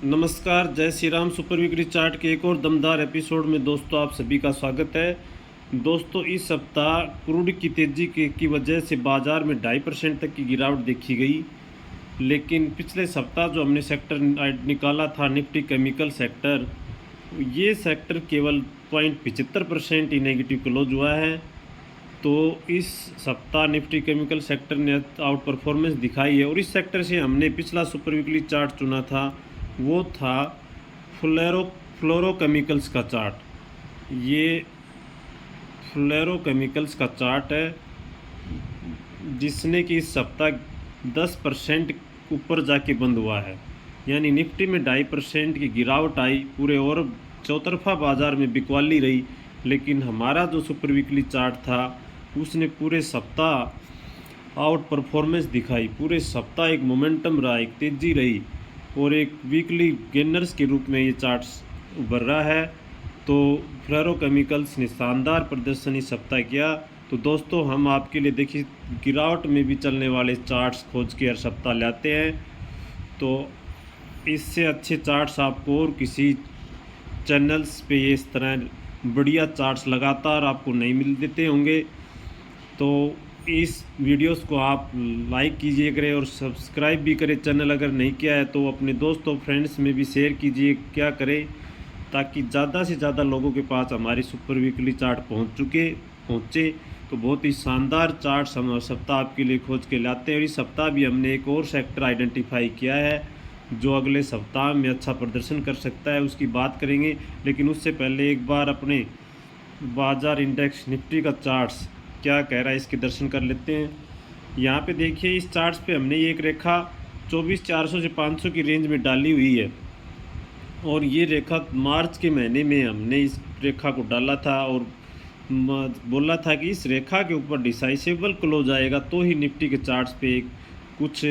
नमस्कार, जय Shri Ram. Super weekly chart के एक और दमदार एपिसोड में दोस्तों आप सभी का स्वागत है। दोस्तों इस सप्ताह क्रूड की तेज़ी की वजह से बाज़ार में 2.5% तक की गिरावट देखी गई। लेकिन पिछले सप्ताह जो हमने सेक्टर निकाला था निफ्टी केमिकल सेक्टर, ये सेक्टर केवल 0.75% ही नेगेटिव क्लोज हुआ है। तो इस सप्ताह निफ्टी केमिकल सेक्टर ने आउट परफॉर्मेंस दिखाई है और इस सेक्टर से हमने पिछला सुपर वीकली चार्ट चुना था, वो था फ्लोरोकेमिकल्स का चार्ट। ये फ्लोरोकेमिकल्स का चार्ट है जिसने कि इस सप्ताह 10% ऊपर जाके बंद हुआ है, यानी निफ्टी में 2.5% की गिरावट आई। पूरे और चौतरफा बाज़ार में बिकवाली रही, लेकिन हमारा जो सुपर वीकली चार्ट था उसने पूरे सप्ताह आउट परफॉर्मेंस दिखाई। पूरे सप्ताह एक मोमेंटम रहा, एक तेज़ी रही और एक वीकली गेनर्स के रूप में ये चार्ट्स उभर रहा है। तो फ्लोरोकेमिकल्स ने शानदार प्रदर्शन इस सप्ताह किया। तो दोस्तों हम आपके लिए देखिए गिरावट में भी चलने वाले चार्ट्स खोज के हर सप्ताह लाते हैं। तो इससे अच्छे चार्ट्स आपको और किसी चैनल्स पे ये इस तरह बढ़िया चार्ट्स लगातार आपको नहीं मिल देते होंगे। तो इस वीडियोस को आप लाइक कीजिए करें और सब्सक्राइब भी करें। चैनल अगर नहीं किया है तो अपने दोस्तों फ्रेंड्स में भी शेयर कीजिए, क्या करें ताकि ज़्यादा से ज़्यादा लोगों के पास हमारी सुपर वीकली चार्ट पहुँचे। तो बहुत ही शानदार चार्ट्स हम हर सप्ताह आपके लिए खोज के लाते हैं और इस सप्ताह भी हमने एक और सेक्टर आइडेंटिफाई किया है जो अगले सप्ताह में अच्छा प्रदर्शन कर सकता है, उसकी बात करेंगे। लेकिन उससे पहले एक बार अपने बाजार इंडेक्स निफ्टी का चार्ट्स क्या कह रहा है इसके दर्शन कर लेते हैं। यहाँ पे देखिए इस चार्ट्स पे हमने एक रेखा 24,400 से 500 की रेंज में डाली हुई है और ये रेखा मार्च के महीने में हमने इस रेखा को डाला था और बोला था कि इस रेखा के ऊपर डिसाइसिबल क्लोज आएगा तो ही निफ्टी के चार्ट्स पे कुछ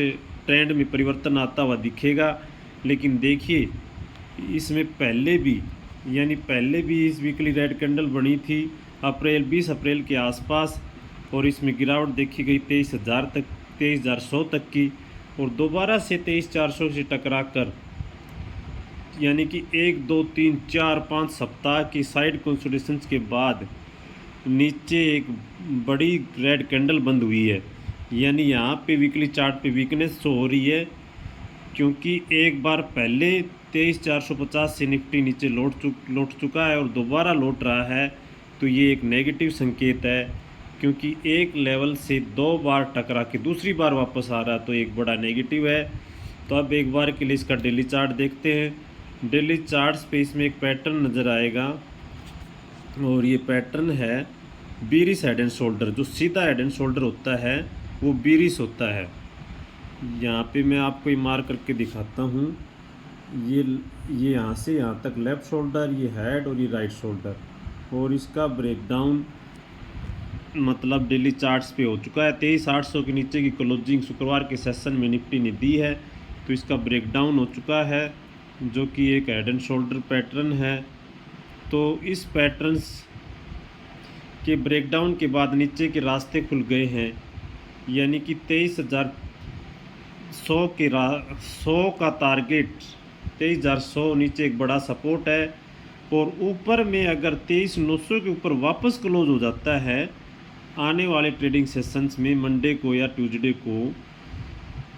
ट्रेंड में परिवर्तन आता हुआ दिखेगा। लेकिन देखिए इसमें पहले भी इस वीकली रेड कैंडल बनी थी 20 अप्रैल के आसपास और इसमें गिरावट देखी गई 23,100 तक की और दोबारा से 23,400 से टकरा कर यानी कि 1 2 3 4 5 सप्ताह की साइड कंसोलिडेशंस के बाद नीचे एक बड़ी रेड कैंडल बंद हुई है। यानी यहाँ पे वीकली चार्ट पे वीकनेस शो हो रही है, क्योंकि एक बार पहले 23,450 से निफ्टी नीचे लौट चुका है और दोबारा लौट रहा है। तो ये एक नेगेटिव संकेत है, क्योंकि एक लेवल से 2 बार टकरा के दूसरी बार वापस आ रहा है तो एक बड़ा नेगेटिव है। तो अब एक बार के लिए इसका डेली चार्ट देखते हैं। डेली चार्ट्स पे इसमें एक पैटर्न नज़र आएगा और ये पैटर्न है बीरिश हेड एंड शोल्डर। जो सीधा हेड एंड शोल्डर होता है वो बीरिश होता है। यहाँ पे मैं आपको ये मार्क करके दिखाता हूँ। ये यहाँ से यहाँ तक लेफ़्ट शोल्डर, ये हेड और ये राइट शोल्डर, और इसका ब्रेकडाउन मतलब डेली चार्ट्स पे हो चुका है। 23,800 के नीचे की क्लोजिंग शुक्रवार के सेशन में निफ्टी ने दी है, तो इसका ब्रेकडाउन हो चुका है जो कि एक हेड एंड शोल्डर पैटर्न है। तो इस पैटर्न्स के ब्रेकडाउन के बाद नीचे के रास्ते खुल गए हैं, यानी कि 23,100 का टारगेट 23,100 नीचे एक बड़ा सपोर्ट है और ऊपर में अगर 23,900 के ऊपर वापस क्लोज हो जाता है आने वाले ट्रेडिंग सेशंस में मंडे को या ट्यूसडे को,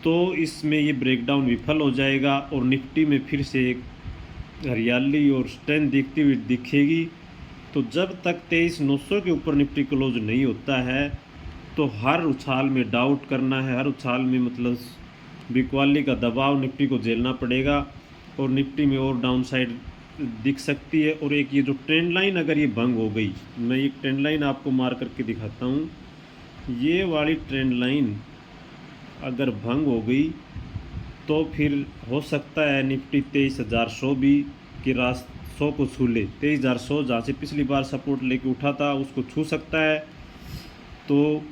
तो इसमें ये ब्रेकडाउन विफल हो जाएगा और निफ्टी में फिर से एक हरियाली और स्ट्रेंथ दिखती हुई दिखेगी। तो जब तक 23,900 के ऊपर निफ्टी क्लोज नहीं होता है तो हर उछाल में डाउट करना है, हर उछाल में मतलब बिकवाली का दबाव निफ्टी को झेलना पड़ेगा और निफ्टी में और डाउन साइड दिख सकती है। और एक ये जो ट्रेंड लाइन अगर ये भंग हो गई, मैं ये ट्रेंड लाइन आपको मार करके दिखाता हूँ। ये वाली ट्रेंड लाइन अगर भंग हो गई तो फिर हो सकता है निफ्टी 23,100 भी के 100 को छू ले। 23,100 जहाँ से पिछली बार सपोर्ट लेके उठा था उसको छू सकता है। तो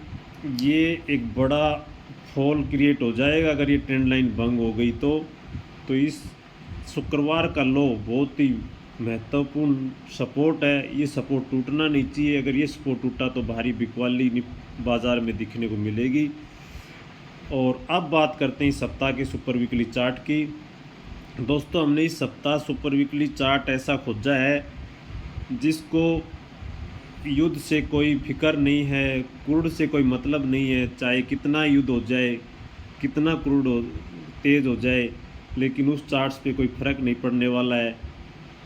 ये एक बड़ा फॉल क्रिएट हो जाएगा अगर ये ट्रेंड लाइन भंग हो गई तो इस शुक्रवार का लो बहुत ही महत्वपूर्ण सपोर्ट है। ये सपोर्ट टूटना नहीं चाहिए। अगर ये सपोर्ट टूटा तो भारी बिकवाली बाज़ार में दिखने को मिलेगी। और अब बात करते हैं इस सप्ताह के सुपर वीकली चार्ट की। दोस्तों हमने इस सप्ताह सुपर वीकली चार्ट ऐसा खोजा है जिसको युद्ध से कोई फिक्र नहीं है, क्रूड से कोई मतलब नहीं है, चाहे कितना युद्ध हो जाए, कितना क्रूड हो तेज़ हो जाए, लेकिन उस चार्ट्स पे कोई फ़र्क नहीं पड़ने वाला है,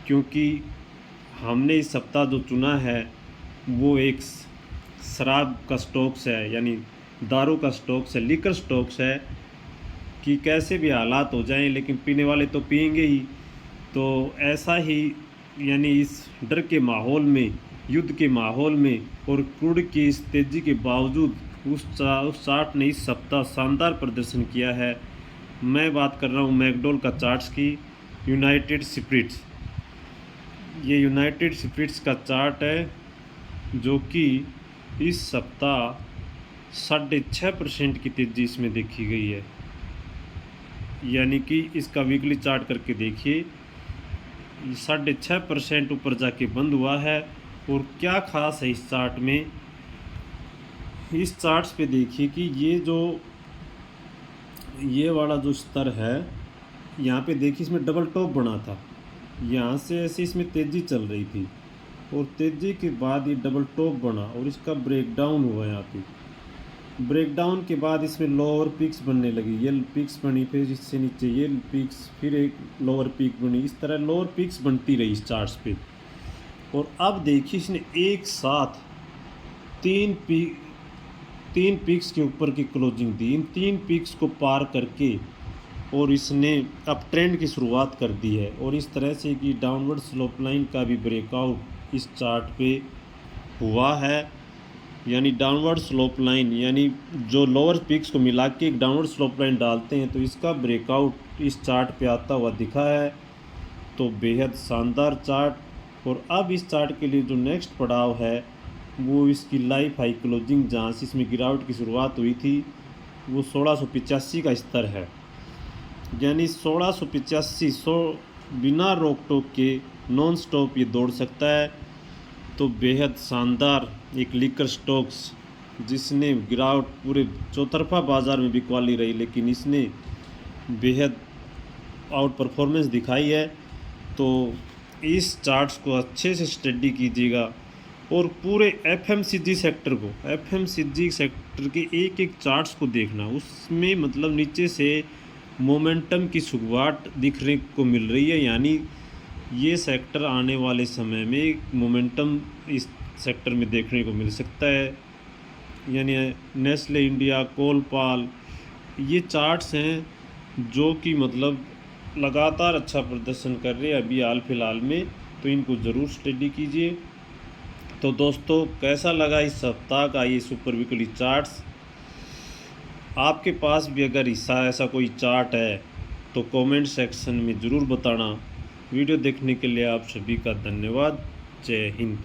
क्योंकि हमने इस सप्ताह जो चुना है वो एक शराब का स्टॉक्स है, यानी दारू का स्टॉक्स है, लिकर स्टॉक्स है कि कैसे भी हालात हो जाएं लेकिन पीने वाले तो पिएंगे ही। तो ऐसा ही यानी इस डर के माहौल में, युद्ध के माहौल में और क्रूड की इस तेज़ी के बावजूद उस चार्ट ने इस सप्ताह शानदार प्रदर्शन किया है। मैं बात कर रहा हूँ मैकडोल का चार्ट्स की, यूनाइटेड स्पिरिट्स। ये यूनाइटेड स्पिरिट्स का चार्ट है जो कि इस सप्ताह 6.5% की तेज़ी इसमें देखी गई है। यानी कि इसका वीकली चार्ट करके देखिए, 6.5% ऊपर जाके बंद हुआ है। और क्या खास है इस चार्ट में, इस चार्ट्स पे देखिए कि ये वाला जो स्तर है, यहाँ पे देखिए इसमें डबल टॉप बना था, यहाँ से ऐसे इसमें तेज़ी चल रही थी और तेज़ी के बाद ये डबल टॉप बना और इसका ब्रेकडाउन हुआ। यहाँ पे ब्रेकडाउन के बाद इसमें लोअर पिक्स बनने लगी, ये पिक्स बनी, फिर इससे नीचे ये पिक्स, फिर एक लोअर पिक बनी, इस तरह लोअर पिक्स बनती रही इस चार्ट्स पे। और अब देखिए इसने एक साथ तीन पिक्स के ऊपर की क्लोजिंग दी, इन 3 पिक्स को पार करके और इसने अब ट्रेंड की शुरुआत कर दी है। और इस तरह से कि डाउनवर्ड स्लोप लाइन का भी ब्रेकआउट इस चार्ट पे हुआ है, यानी डाउनवर्ड स्लोप लाइन, यानी जो लोअर पिक्स को मिला के एक डाउनवर्ड स्लोप लाइन डालते हैं तो इसका ब्रेकआउट इस चार्ट पे आता हुआ दिखा है। तो बेहद शानदार चार्ट। और अब इस चार्ट के लिए जो नेक्स्ट पड़ाव है वो इसकी लाइफ हाई क्लोजिंग, जहाँ से इसमें गिरावट की शुरुआत हुई थी, वो 1685 का स्तर है। यानी 1685 बिना रोक टोक के नॉन स्टॉप ये दौड़ सकता है। तो बेहद शानदार एक लिकर स्टॉक्स जिसने गिरावट पूरे चौतरफा बाज़ार में बिकवाली रही, लेकिन इसने बेहद आउट परफॉर्मेंस दिखाई है। तो इस चार्ट्स को अच्छे से स्टडी कीजिएगा और पूरे एफएमसीजी सेक्टर के एक एक चार्ट्स को देखना, उसमें मतलब नीचे से मोमेंटम की शुरुआत दिखने को मिल रही है। यानी ये सेक्टर आने वाले समय में मोमेंटम इस सेक्टर में देखने को मिल सकता है। यानी नेस्ले इंडिया, कोलपाल, ये चार्ट्स हैं जो कि मतलब लगातार अच्छा प्रदर्शन कर रहे हैं अभी हाल फिलहाल में, तो इनको ज़रूर स्टडी कीजिए। तो दोस्तों कैसा लगा इस सप्ताह का ये सुपर वीकली चार्ट्स? आपके पास भी अगर ऐसा कोई चार्ट है तो कमेंट सेक्शन में ज़रूर बताना। वीडियो देखने के लिए आप सभी का धन्यवाद। जय हिंद।